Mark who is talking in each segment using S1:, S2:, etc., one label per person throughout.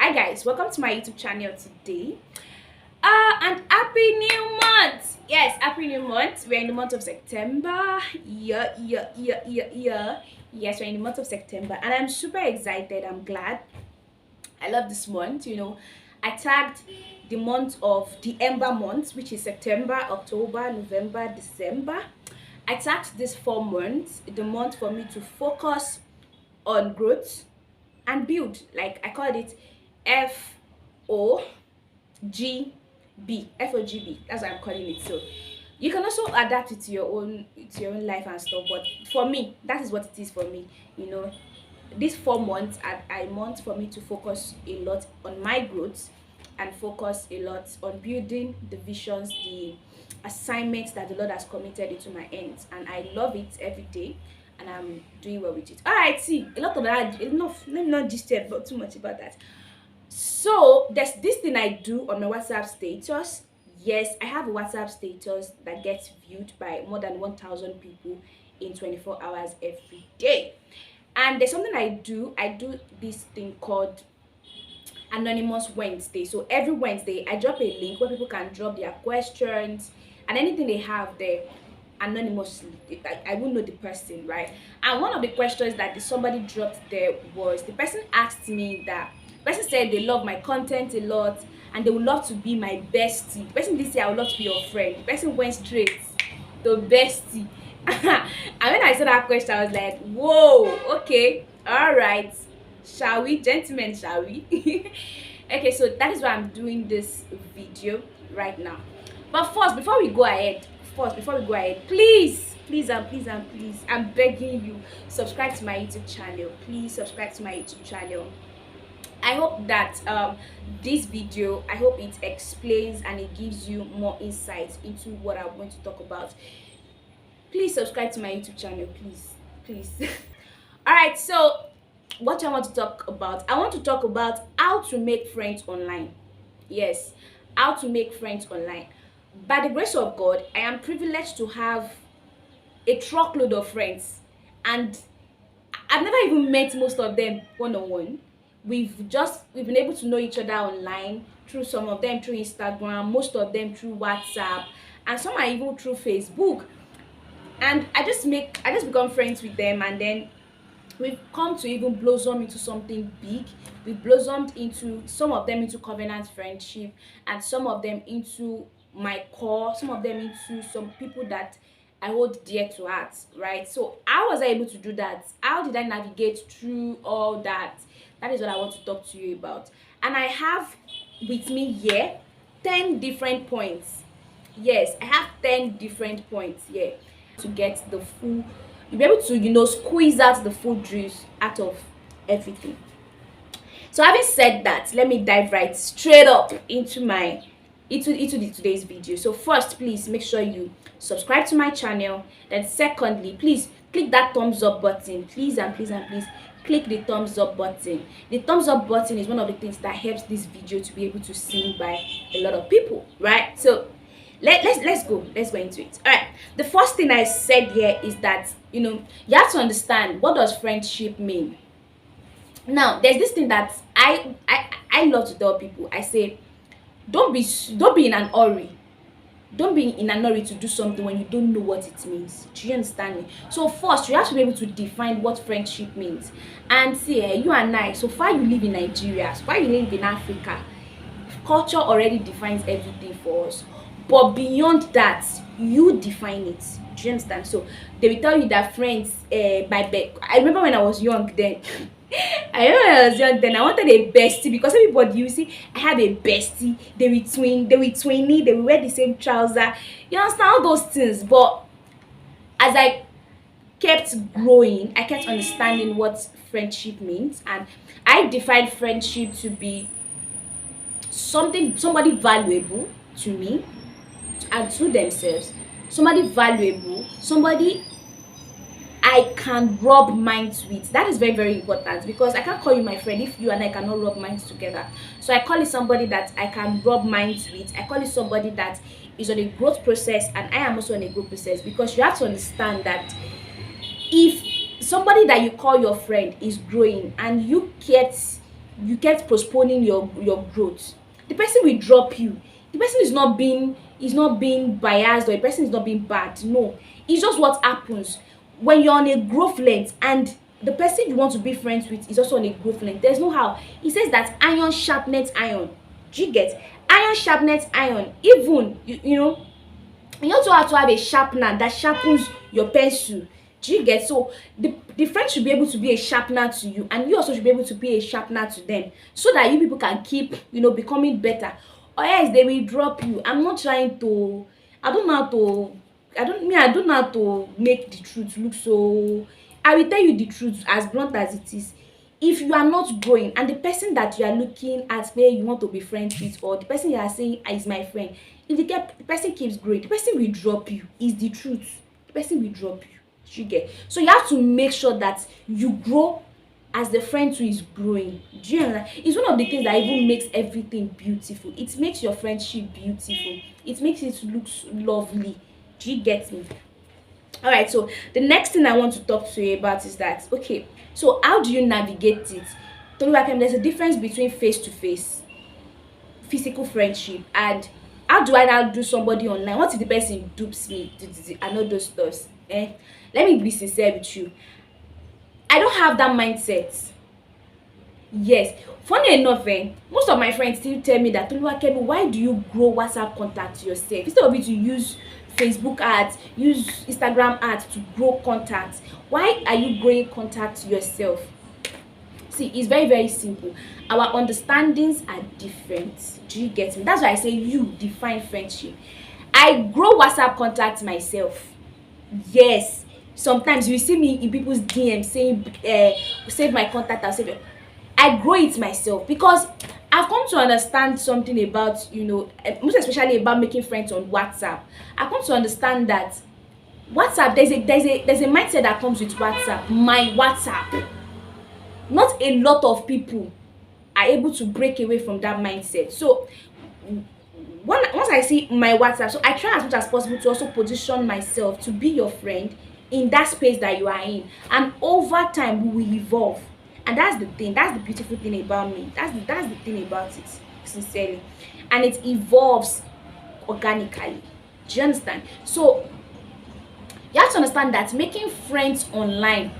S1: Hi guys, welcome to my YouTube channel today. And happy new month. Yes, happy new month. We're in the month of September. Yeah. Yes, we're in the month of September and I'm super excited. I'm glad. I love this month. I tagged the month of the Ember month, which is September, October, November, December. I tagged these 4 months, the month for me to focus on growth and build. Like I called it FOGB. That's what I'm calling it. So you can also adapt it to your own life and stuff. But for me, that is what it is for me. These 4 months are a month for me to focus a lot on my growth and focus a lot on building the visions, the assignments that the Lord has committed into my hands, and I love it every day and I'm doing well with it. All right, see, a lot of that enough. Let me not just say about too much about that. So there's this thing I do on my WhatsApp status. Yes, I have a WhatsApp status that gets viewed by more than 1,000 people in 24 hours every day. And there's something I do this thing called Anonymous Wednesday. So every Wednesday I drop a link where people can drop their questions and anything they have there anonymously. I won't know the person, right? And one of the questions that somebody dropped there was, the person asked me that, the person said they love my content a lot and they would love to be my bestie. The person did say I would love to be your friend. The person went straight to bestie. And when I saw that question, I was like, whoa, okay, all right, shall we, gentlemen, shall we? Okay, so that is why I'm doing this video right now. But first, before we go ahead, please, I'm begging you, subscribe to my YouTube channel. Please subscribe to my YouTube channel. I hope that this video, I hope it explains and it gives you more insights into what I'm going to talk about. Please subscribe to my YouTube channel, please. All right, so what I want to talk about, I want to talk about how to make friends online. Yes, how to make friends online. By the grace of God, I am privileged to have a truckload of friends, and I've never even met most of them one-on-one. We've been able to know each other online, through some of them through Instagram, most of them through WhatsApp, and some are even through Facebook. And I just become friends with them, and then we've come to even blossom into something big. We've blossomed into, some of them into covenant friendship, and some of them into my core, some of them into some people that I hold dear to heart, right? So how was I able to do that? How did I navigate through all that? That is what I want to talk to you about. And I have with me here 10 different points. Yes, I have 10 different points here to get the full, you'll be able to squeeze out the full juice out of everything. So having said that, let me dive right straight up into today's video. So first, please make sure you subscribe to my channel. Then secondly, please click that thumbs up button. Please click the thumbs up button. The thumbs up button is one of the things that helps this video to be able to seen by a lot of people, right? So let's go into it. All right, the first thing I said here is that you have to understand, what does friendship mean. Now there's this thing that I love to tell people. I say, don't be in an hurry. Don't be in a hurry to do something when you don't know what it means. Do you understand me? So first, you have to be able to define what friendship means. And see, you and I, so far you live in Nigeria, so far you live in Africa, culture already defines everything for us. But beyond that, you define it. Do you understand? So they will tell you that friends by birth. I remember when I was young then. I wanted a bestie, because everybody, you see, I have a bestie. They will twinny, they will wear the same trouser. You understand all those things. But as I kept growing, I kept understanding what friendship means, and I defined friendship to be somebody valuable to me and to themselves, somebody valuable, somebody I can rub minds with. That is very, very important, because I can't call you my friend if you and I cannot rub minds together. So I call it somebody that I can rub minds with. I call it somebody that is on a growth process, and I am also on a growth process, because you have to understand that if somebody that you call your friend is growing and you kept you kept postponing your growth, the person will drop you. The person is not being biased, or the person is not being bad. No, it's just what happens when you're on a growth length and the person you want to be friends with is also on a growth length. There's no how. It says that iron sharpens iron. Do you get? Iron sharpens iron. Even you also have to have a sharpener that sharpens your pencil. Do you get? So the friend should be able to be a sharpener to you, and you also should be able to be a sharpener to them, so that you people can keep becoming better. Or else they will drop you. I'm not trying to. I don't know how to. I don't know how to make the truth look so. I will tell you the truth as blunt as it is. If you are not growing, and the person that you are looking at where you want to be friends with, or the person you are saying is my friend, if the person keeps growing, the person will drop you. Is the truth. The person will drop you. You get? So you have to make sure that you grow as the friend who is growing. Do you understand? It's one of the things that even makes everything beautiful. It makes your friendship beautiful. It makes it look lovely. Do you get me? All right, so the next thing I want to talk to you about is that, okay, so how do you navigate it? Toluwakemi, there's a difference between face to face physical friendship and how do I now do somebody online? What if the person dupes me? I know those stuff. Let me be sincere with you. I don't have that mindset. Yes, funny enough, most of my friends still tell me that, Toluwakemi, why do you grow WhatsApp contacts yourself instead of you to use Facebook ads, use Instagram ads to grow contacts? Why are you growing contacts yourself? See, it's very, very simple. Our understandings are different. Do you get me? That's why I say you define friendship. I grow WhatsApp contacts myself. Yes, sometimes you see me in people's DM saying, save my contact, I'll save it. I grow it myself because I've come to understand something about, most especially about making friends on WhatsApp. I've come to understand that WhatsApp, there's a mindset that comes with WhatsApp. My WhatsApp. Not a lot of people are able to break away from that mindset. So once I see my WhatsApp, so I try as much as possible to also position myself to be your friend in that space that you are in, and over time we will evolve. And that's the thing. That's the beautiful thing about me. That's the thing about it, sincerely. And it evolves organically. Do you understand? So you have to understand that making friends online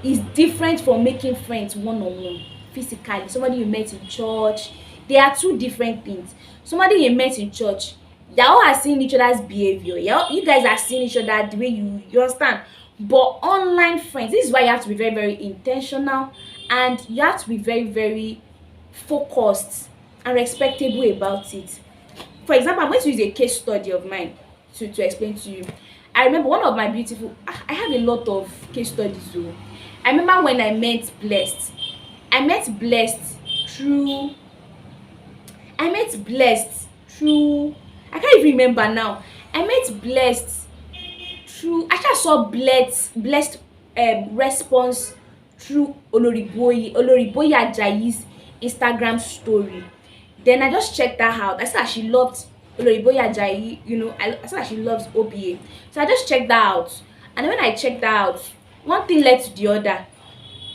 S1: is different from making friends one-on-one physically. Somebody you met in church, they are two different things. Somebody you met in church, you all are seeing each other's behavior. You guys are seeing each other the way you understand. But online friends, this is why you have to be very, very intentional, and you have to be very, very focused and respectable about it. For example, I'm going to use a case study of mine to explain to you. I remember one of my I have a lot of case studies though. I remember when I met Blessed. I met Blessed through I can't even remember now. I met Blessed through I just saw Blessed response through Oloriboye Ajayi's Instagram story. Then I just checked her out. I saw that she loved Oloriboye Ajayi, I saw that she loves OBA. So I just checked that out. And when I checked that out, one thing led to the other.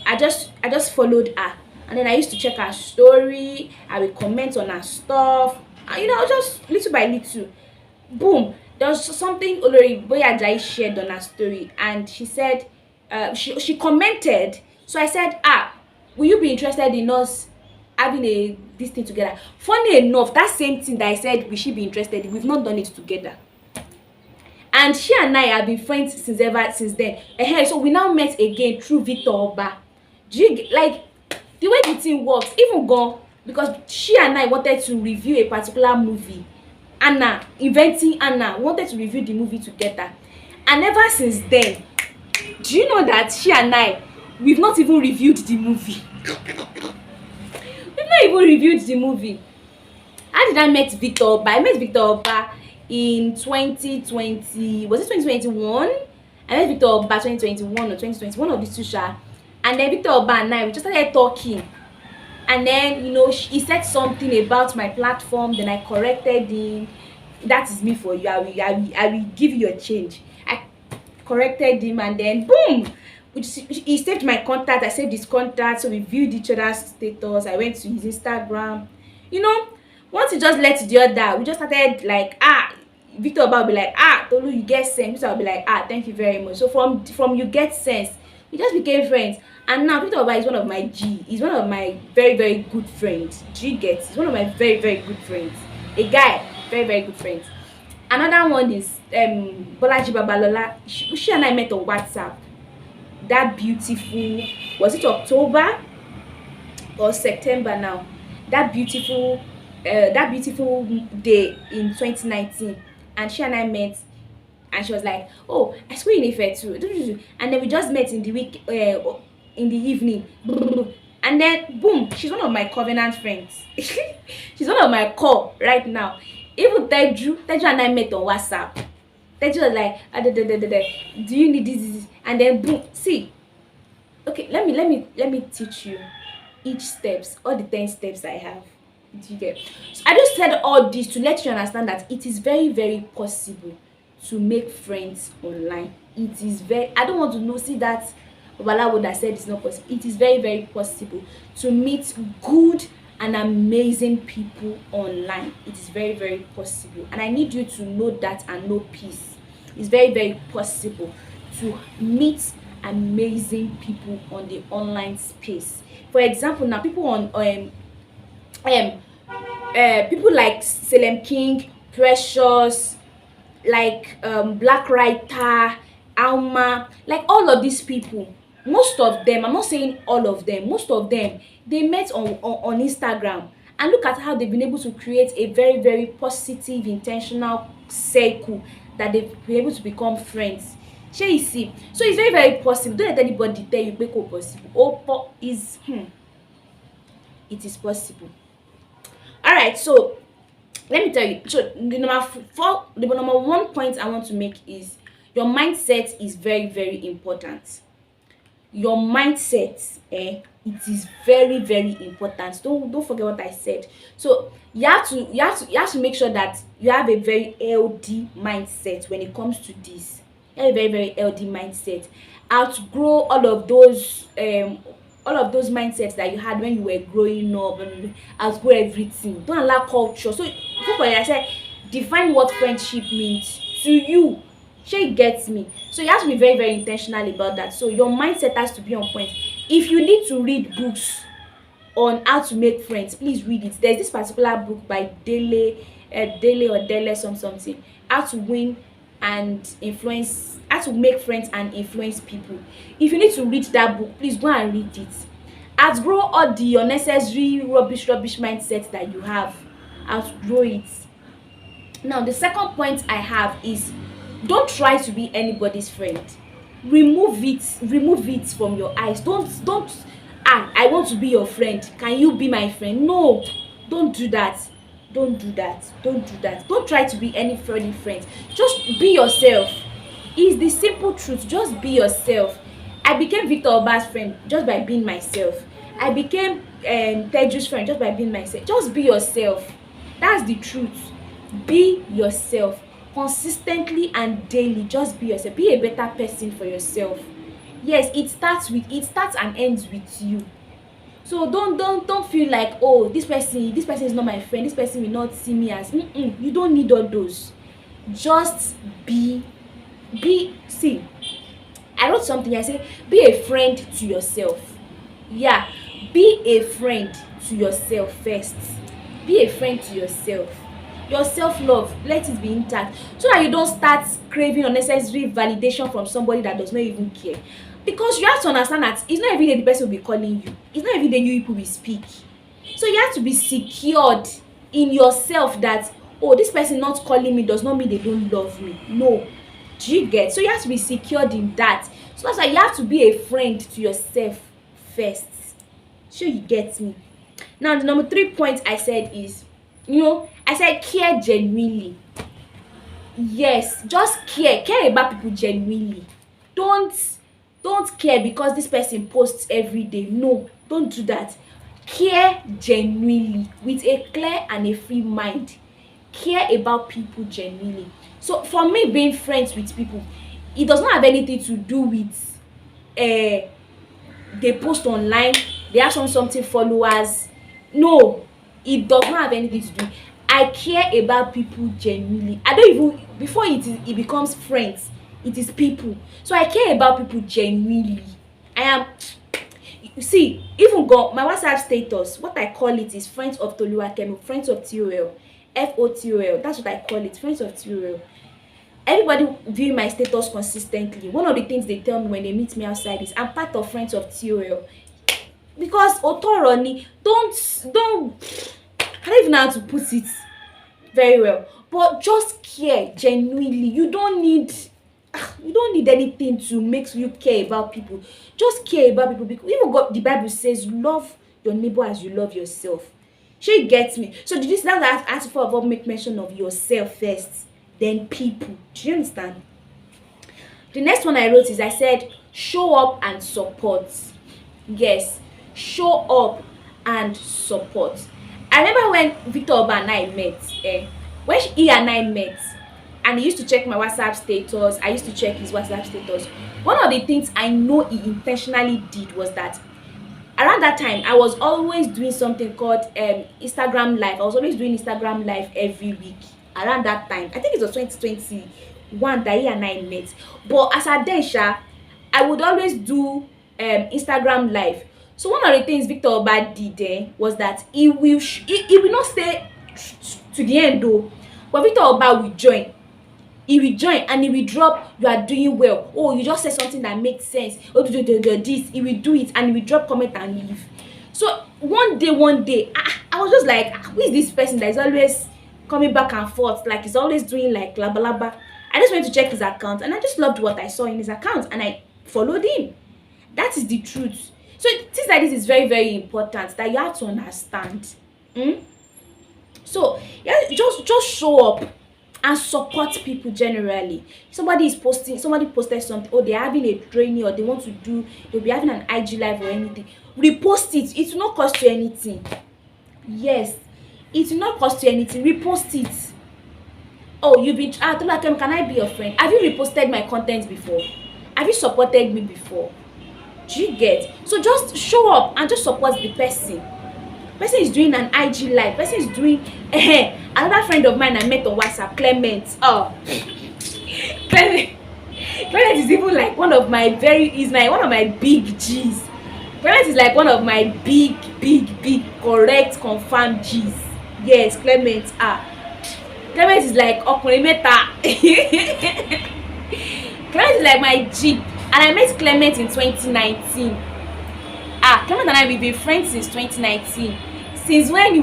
S1: I just followed her. And then I used to check her story. I would comment on her stuff. And just little by little. Boom. There was something Oloriboye Ajayi shared on her story. And she said, she commented. So I said, will you be interested in us having this thing together? Funny enough, that same thing that I said we should be interested in, we've not done it together. And she and I have been friends since then. So we now met again through Victor Oba. Do you like the way the thing works? Even gone because she and I wanted to review a particular movie. Inventing Anna wanted to review the movie together. And ever since then, do you know that she and I, we've not even reviewed the movie. We've not even reviewed the movie. How did I met Victor Oba? I met Victor Oba in 2020. Was it 2021? I met Victor Oba 2021 or 2021 of these two. And then Victor Oba and I, we just started talking. And then, he said something about my platform. Then I corrected him. That is me for you. I will give you a change. I corrected him, and then boom, he saved my contact, I saved his contact, so we viewed each other's status. I went to his Instagram. You know, once you just let the other, we just started like, Victor Oba will be like, Tolu, you get sense. Victor will be like, thank you very much. So from you get sense, we just became friends. And now Victor Oba is one of my he's one of my very, very good friends. G gets, he's one of my very, very good friends. A guy, very, very good friends. Another one is Bolaji Babalola. She and I met on WhatsApp. That beautiful, was it October or September now? That beautiful day in 2019, and she and I met, and she was like, "Oh, I school in Ife too," and then we just met in the week, in the evening, and then boom, she's one of my covenant friends. She's one of my core right now. Even Teju and I met on WhatsApp. Teju was like, do you need this? And then boom, see. Okay, let me teach you each steps, all the 10 steps I have. Do you get? So I just said all this to let you understand that it is very, very possible to make friends online. It is very, I don't want to know, see that Obala that said it's not possible. It is very, very possible to meet good and amazing people online. It is very, very possible. And I need you to know that and know peace. It's very, very possible to meet amazing people on the online space. For example, now people on people like Salem King, Precious, like Black Writer, Alma, like all of these people, most of them, I'm not saying all of them, most of them, they met on Instagram, and look at how they've been able to create a very, very positive, intentional circle that they've been able to become friends. Shey you see? So it's very, very possible. Don't let anybody tell you make it possible. It is possible. All right, so let me tell you. So the number one point I want to make is your mindset is very, very important. Your mindset, it is very, very important. Don't forget what I said. So you have to make sure that you have a very healthy mindset when it comes to this. You have a very, very healthy mindset. Outgrow all of those mindsets that you had when you were growing up, and outgrow everything. Don't allow culture. So like I said, define what friendship means to you. Shey gets me? So you have to be very, very intentional about that. So your mindset has to be on point. If you need to read books on how to make friends, please read it. There's this particular book by Dele something, how to win and influence, how to make friends and influence people. If you need to read that book, please go and read it. Outgrow all the unnecessary rubbish mindset that you have. Outgrow it. Now the second point I have is, don't try to be anybody's friend. Remove it from your eyes. Don't I want to be your friend, can you be my friend? No, don't do that. Don't try to be any friend. Just be yourself. It's the simple truth. Just be yourself. I became Victor Oba's friend just by being myself. I became Teju's friend just by being myself. Just be yourself. That's the truth. Be yourself consistently and daily. Just be yourself. Be a better person for yourself. Yes, it starts and ends with you. So don't feel like, oh, this person is not my friend, this person will not see me as you don't need all those. Just be see, I wrote something, I said be a friend to yourself. Yeah, be a friend to yourself first. Be a friend to yourself. Your self-love, let it be intact, so that you don't start craving unnecessary validation from somebody that does not even care. Because you have to understand that it's not every day the person will be calling you. It's not every day you people will speak. So you have to be secured in yourself that, oh, this person not calling me does not mean they don't love me. No. Do you get? So you have to be secured in that. So that's why you have to be a friend to yourself first. Sure you get me? Now the number 3 point I said is, I said care genuinely. Yes, just care about people genuinely. Don't care because this person posts every day. No, don't do that. Care genuinely with a clear and a free mind. Care about people genuinely. So for me, being friends with people, it does not have anything to do with they post online, they have something followers. No, it does not have anything to do. I care about people genuinely. I don't even, before it becomes friends, it is people. So I care about people genuinely. I am, you see, even go my WhatsApp status, what I call it is friends of Toluwakemi, friends of TOL, FOTOL. That's what I call it, friends of TOL. Everybody view my status consistently. One of the things they tell me when they meet me outside is I'm part of friends of TOL. Because otoro ni, don't I don't even know how to put it very well, but just care genuinely. You don't need anything to make you care about people. Just care about people, because even God, the Bible says love your neighbor as you love yourself. She gets me. So this now that I ask for about make mention of yourself first, then people. Do you understand? The next one I wrote is, I said show up and support. Yes, show up and support. I remember when Victor Oba and I met, when he and I met, and he used to check my WhatsApp status, I used to check his WhatsApp status. One of the things I know he intentionally did was that around that time I was always doing something called Instagram live. I was always doing Instagram live every week around that time. I think it was 2021 that he and I met. But as a then I would always do Instagram live. So one of the things Victor Oba did was that he will not stay to the end though, but Victor Oba will join. He will join and he will drop you are doing well. Oh, you just said something that makes sense. Oh, do this. He will do it and he will drop comment and leave. So one day, I was just like, who is this person that is always coming back and forth? Like he's always doing like laba laba. I just went to check his account and I just loved what I saw in his account and I followed him. That is the truth. So things like this is very, very important that you have to understand. So yeah, just show up and support people generally. Somebody posted something, oh, they're having a training or they'll be having an IG live or anything. Repost it. It will not cost you anything. Yes, it will not cost you anything. Repost it. Oh, Toluwakemi, can I be your friend? Have you reposted my content before? Have you supported me before? Do you get? So just show up and just support the person. Person is doing an IG live. Person is doing another friend of mine I met on WhatsApp, Clement. Oh, Clement is even like one of my big G's. Clement is like one of my big correct confirmed G's. Yes, Clement. Clement is like ọkùnrin mẹ́ta. Clement is like my G. And I met Clement in 2019. Clement and I, we've been friends since 2019. Since when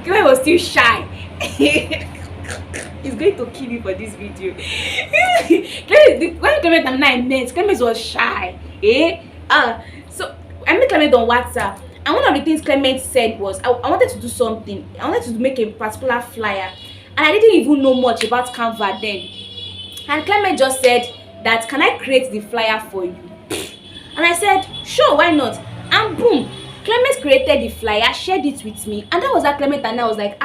S1: Clement was still shy. He's going to kill me for this video. When Clement and I met, Clement was shy. So I met Clement on WhatsApp. And one of the things Clement said was, I wanted to do something. I wanted to make a particular flyer. And I didn't even know much about Canva then. And Clement just said that, can I create the flyer for you? And I said, sure, why not? And boom, Clement created the flyer, shared it with me, and that was how Clement and I was like,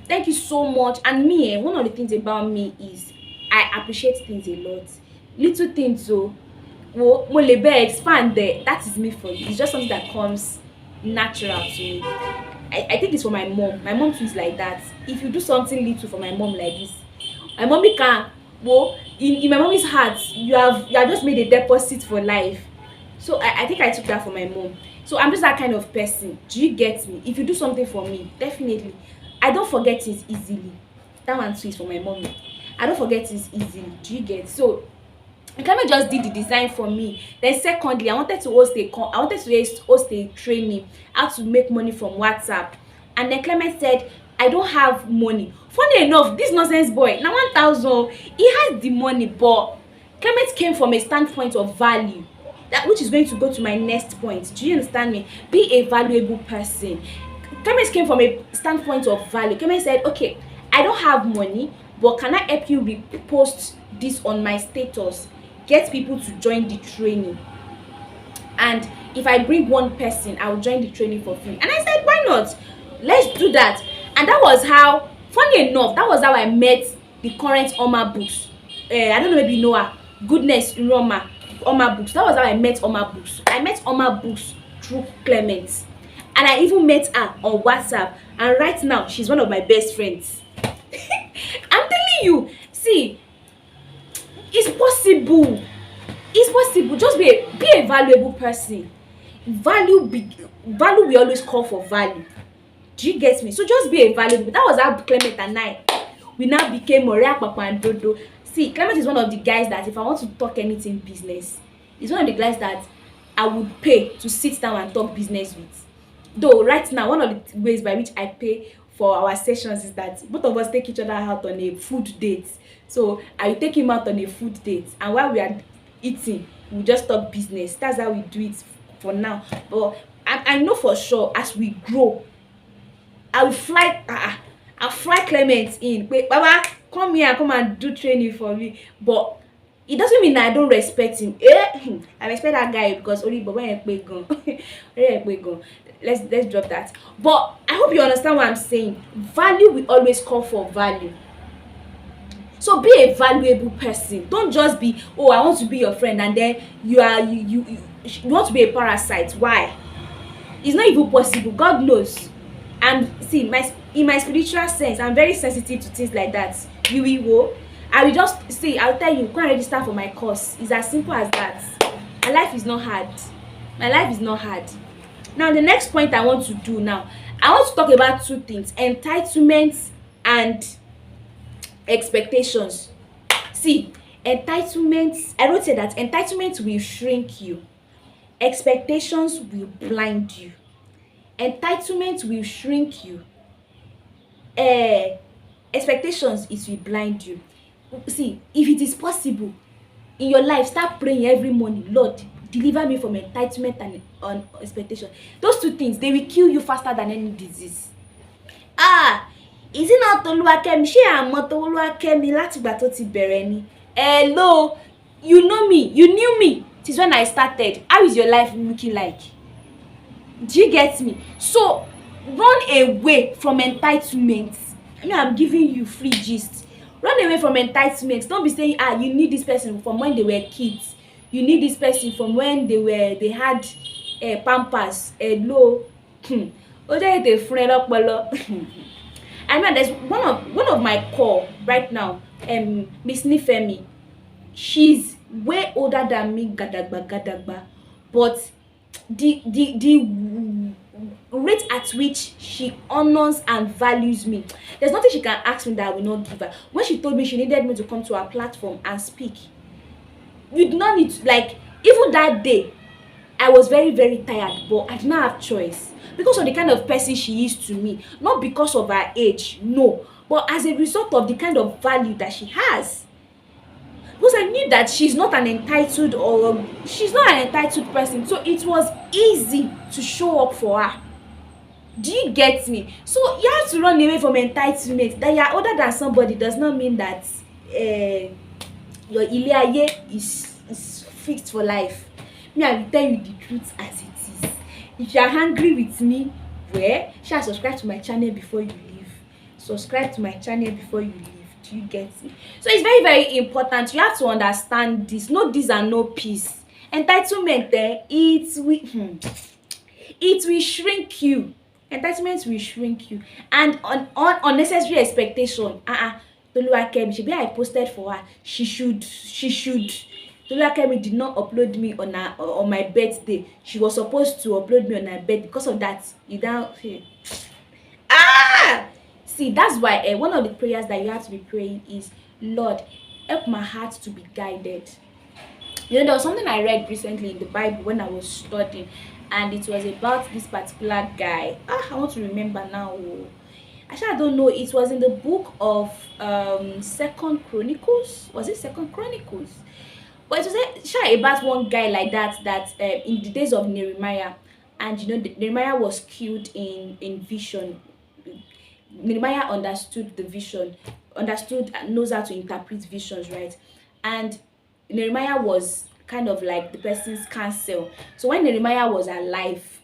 S1: thank you so much. And me, one of the things about me is I appreciate things a lot. Little things, so expand there. That is me for you. It's just something that comes natural to me. I think it's for my mom. My mom feels like that. If you do something little for my mom like this, my mommy can, in my mommy's heart, you have just made a deposit for life. So I think I took that for my mom. So I'm just that kind of person. Do you get me? If you do something for me, definitely, I don't forget it easily. That one too is for my mommy. I don't forget it easily. Do you get? So Clement just did the design for me. Then secondly, I wanted to host a training, how to make money from WhatsApp. And then Clement said, I don't have money. Funny enough, this nonsense boy, now 1,000, he has the money, but Clement came from a standpoint of value, that which is going to go to my next point. Do you understand me? Be a valuable person. Clement came from a standpoint of value. Clement said, okay, I don't have money, but can I help you repost this on my status? Get people to join the training. And if I bring one person, I'll join the training for free. And I said, why not? Let's do that. And that was how, funny enough, that was how I met the current Oma books. I don't know, maybe you know her, Goodness Roma. Oma Books. That was how I met Oma Books. I met Oma Books through Clement, and I even met her on WhatsApp, and right now she's one of my best friends. I'm telling you, see, it's possible. It's possible. Just be a valuable person. Value we always call for value. Do you get me? So just be a valuable. That was how Clement and I, we now became Moria Papa and Dodo. See, Clement is one of the guys that if I want to talk anything business, he's one of the guys that I would pay to sit down and talk business with. Though right now, one of the ways by which I pay for our sessions is that both of us take each other out on a food date. So I will take him out on a food date, and while we are eating, we just talk business. That's how we do it for now. But I know for sure as we grow, I will fly. I'll fly Clement in. Wait, Baba, come here, come and do training for me. But it doesn't mean that I don't respect him. I respect that guy because only Baba ain't pay gun. Let's drop that. But I hope you understand what I'm saying. Value we always call for value. So be a valuable person. Don't just be, oh, I want to be your friend, and then you want to be a parasite. Why? It's not even possible. God knows. And see, in my spiritual sense, I'm very sensitive to things like that. I will just say, I'll tell you, go and register for my course. It's as simple as that. My life is not hard. My life is not hard. Now, the next point I want to do now, I want to talk about two things: entitlement and expectations. See, entitlement, I wrote say that entitlement will shrink you. Expectations will blind you. Entitlement will shrink you. Expectations, it will blind you. See, if it is possible in your life, start praying every morning, Lord, deliver me from entitlement and on expectation. Those two things, they will kill you faster than any disease. Is it not Toluwakemi? Ṣé àmọ́ Toluwakemi láti ìgbà tó ti bẹ̀rẹ̀ ni? Hello, you know me, you knew me since when I started. How is your life looking like? Do you get me? So run away from entitlement. I mean, I'm giving you free gist. Run away from entitlement. Don't be saying, you need this person from when they were kids. You need this person from when they had pampers. Hello. Oje te friend up well. I mean, there's one of my core right now, Miss Nifemi. She's way older than me, gadagba, but the rate at which she honors and values me, there's nothing she can ask me that I will not give her. When she told me she needed me to come to her platform and speak, you do not need to, like, even that day I was very, very tired, but I did not have choice because of the kind of person she is to me, not because of her age, no, but as a result of the kind of value that she has. Because I knew that she's not an entitled person, so it was easy to show up for her. Do you get me? So you have to run away from entitlement. That you're older than somebody does not mean that your ile is fixed for life. Me, I will tell you the truth as it is. If you are angry with me, shall subscribe to my channel before you leave. Subscribe to my channel before you leave. Do you get me? So it's very, very important. You have to understand this. No this and no peace. Entitlement, it will shrink you. Entitlement will shrink you. And on unnecessary expectation. Toluwakemi, she be I posted for her. She should. Toluwakemi did not upload me on my birthday. She was supposed to upload me on her birthday. Because of that, you don't. See, that's why one of the prayers that you have to be praying is, Lord, help my heart to be guided. You know, there was something I read recently in the Bible when I was studying, and it was about this particular guy. I want to remember now. Actually, I don't know. It was in the book of Second Chronicles. Was it Second Chronicles? But it was about one guy like that in the days of Nehemiah, and you know, Nehemiah was killed in vision. Nehemiah understood the vision, knows how to interpret visions, right? And Nehemiah was kind of like the person's counsel. So when Nehemiah was alive,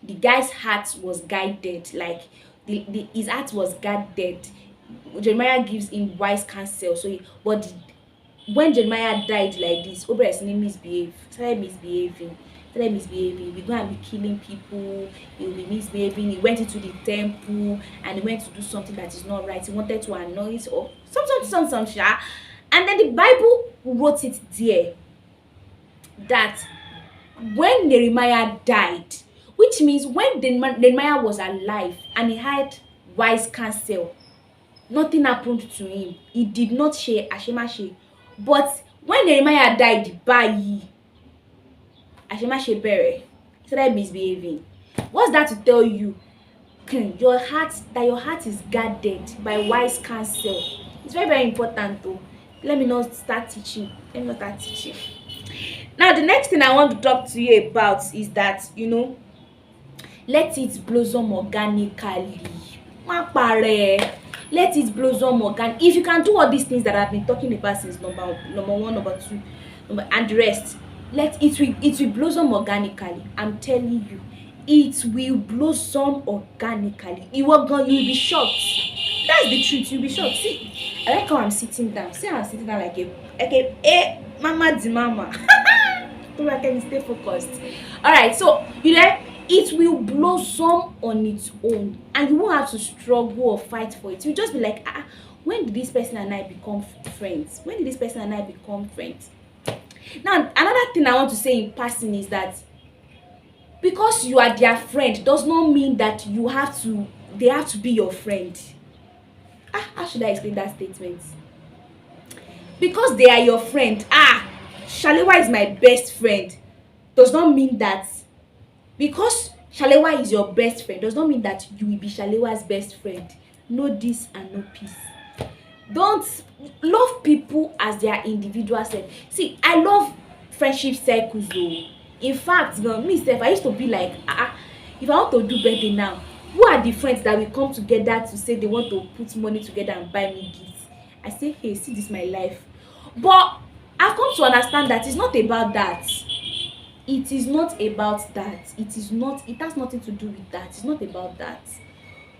S1: the guy's heart was guided, like his heart was guided. Jeremiah gives him wise counsel. So but when Jeremiah died like this, Obere started misbehaving. We go and be killing people. He will be misbehaving. He went into the temple and he went to do something that is not right. He wanted to annoy it or some sha. And then the Bible wrote it there that when Nehemiah died, which means when Nehemiah was alive and he had wise counsel, nothing happened to him. He did not share Ashemashi. But when Nehemiah died, báyìí, Ashemashi bẹ̀rẹ̀, he started misbehaving. What's that to tell you? Your heart is guarded by wise counsel. It's very, very important though. Let me not start teaching. Now, the next thing I want to talk to you about is that, let it blossom organically. Má parẹ́. Let it blossom organically. If you can do all these things that I've been talking about since number 1, number 2, and the rest, it will blossom organically. I'm telling you, it will blossom organically. You'll be shocked. That's the truth. You'll be shocked. See, I like how I'm sitting down. See how I'm sitting down like mama di mama. Toluwakemi, stay focused. Alright, so it will blossom on its own and you won't have to struggle or fight for it. You'll just be like, when did this person and I become friends? Now, another thing I want to say in passing is that because you are their friend does not mean that they have to be your friend. How should I explain that statement? Because they are your friend, Shalewa is my best friend, does not mean that because Shalewa is your best friend does not mean that you will be Shalewa's best friend. Know this and know peace. Don't love people as their individual self. See, I love friendship circles though. In fact, me self, I used to be like, if I want to do birthday now, who are the friends that will come together to say they want to put money together and buy me gifts? I say, hey, see, this is my life. But I've come to understand that it's not about that. It is not about that. It has nothing to do with that. It's not about that.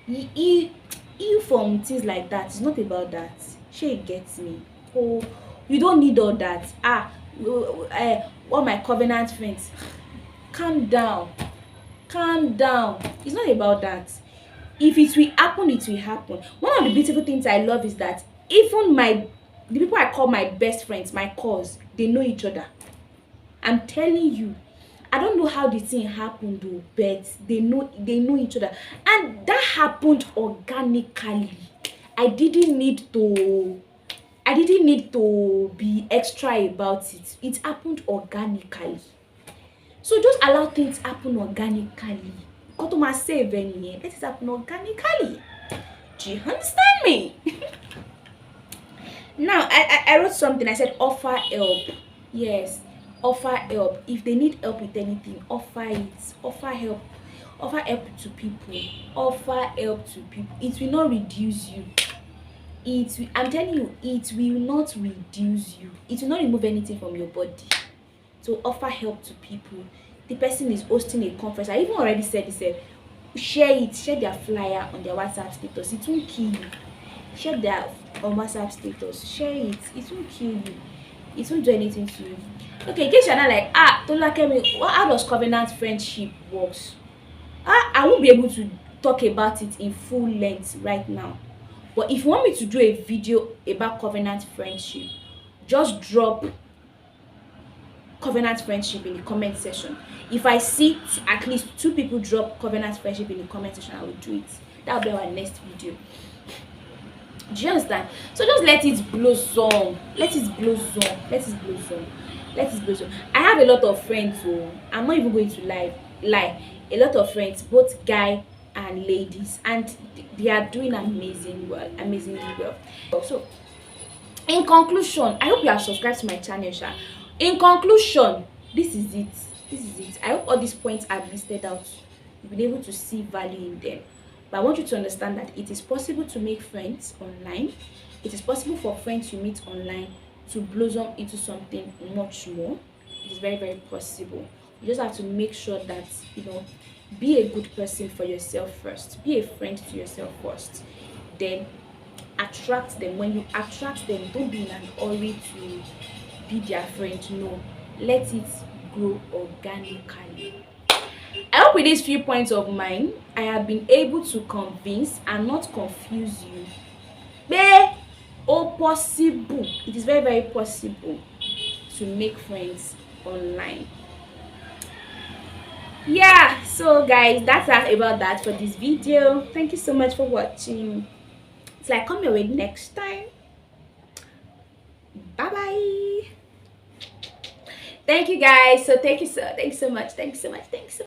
S1: You from things like that, it's not about that. She gets me. Oh, you don't need all that. All my covenant friends, calm down. It's not about that. If it will happen, it will happen. One of the beautiful things I love is that even the people I call my best friends, my cause, they know each other. I'm telling you, I don't know how the thing happened though, but they know each other, and that happened organically. I didn't need to be extra about it. It happened organically. So just allow things happen organically. Got to my save any. Let it happen organically. Do you understand me? Now I wrote something. I said offer help. Yes, offer help. If they need help with anything, offer it. Offer help. Offer help to people. Offer help to people. It will not reduce you. I'm telling you, it will not reduce you. It will not remove anything from your body. So offer help to people. The person is hosting a conference. I even already said this. Share it. Share their flyer on their WhatsApp status. It won't kill you. Share their on WhatsApp status. Share it. It won't kill you. It won't do anything to you. Okay, in case you're not like, Toluwakemi, how does covenant friendship works? I won't be able to talk about it in full length right now. But if you want me to do a video about covenant friendship, just drop covenant friendship in the comment section. If I see at least 2 people drop covenant friendship in the comment section, I will do it. That will be our next video. Do you understand? So just let it blossom. Let it blossom. Let it blossom. Let it blossom. I have a lot of friends, so I'm not even going to lie. A lot of friends, both guy and ladies, and they are doing amazingly well. So in conclusion, I hope you are subscribed to my channel, Sha. In conclusion, this is it. I hope all these points I've listed out, you'll be able to see value in them. But I want you to understand that it is possible to make friends online. It is possible for friends you meet online to blossom into something much more. It is very, very possible. You just have to make sure that, be a good person for yourself first. Be a friend to yourself first. Then attract them. When you attract them, don't be in an hurry to be their friend. No, let it grow organically. I hope with these few points of mine, I have been able to convince and not confuse you. Pé possible, it is very very possible to make friends online. Yeah, so guys, that's about that for this video. Thank you so much for watching. Till I come your way next time. Bye bye. Thank you guys. So thank you so much. Thank you so much. Thanks so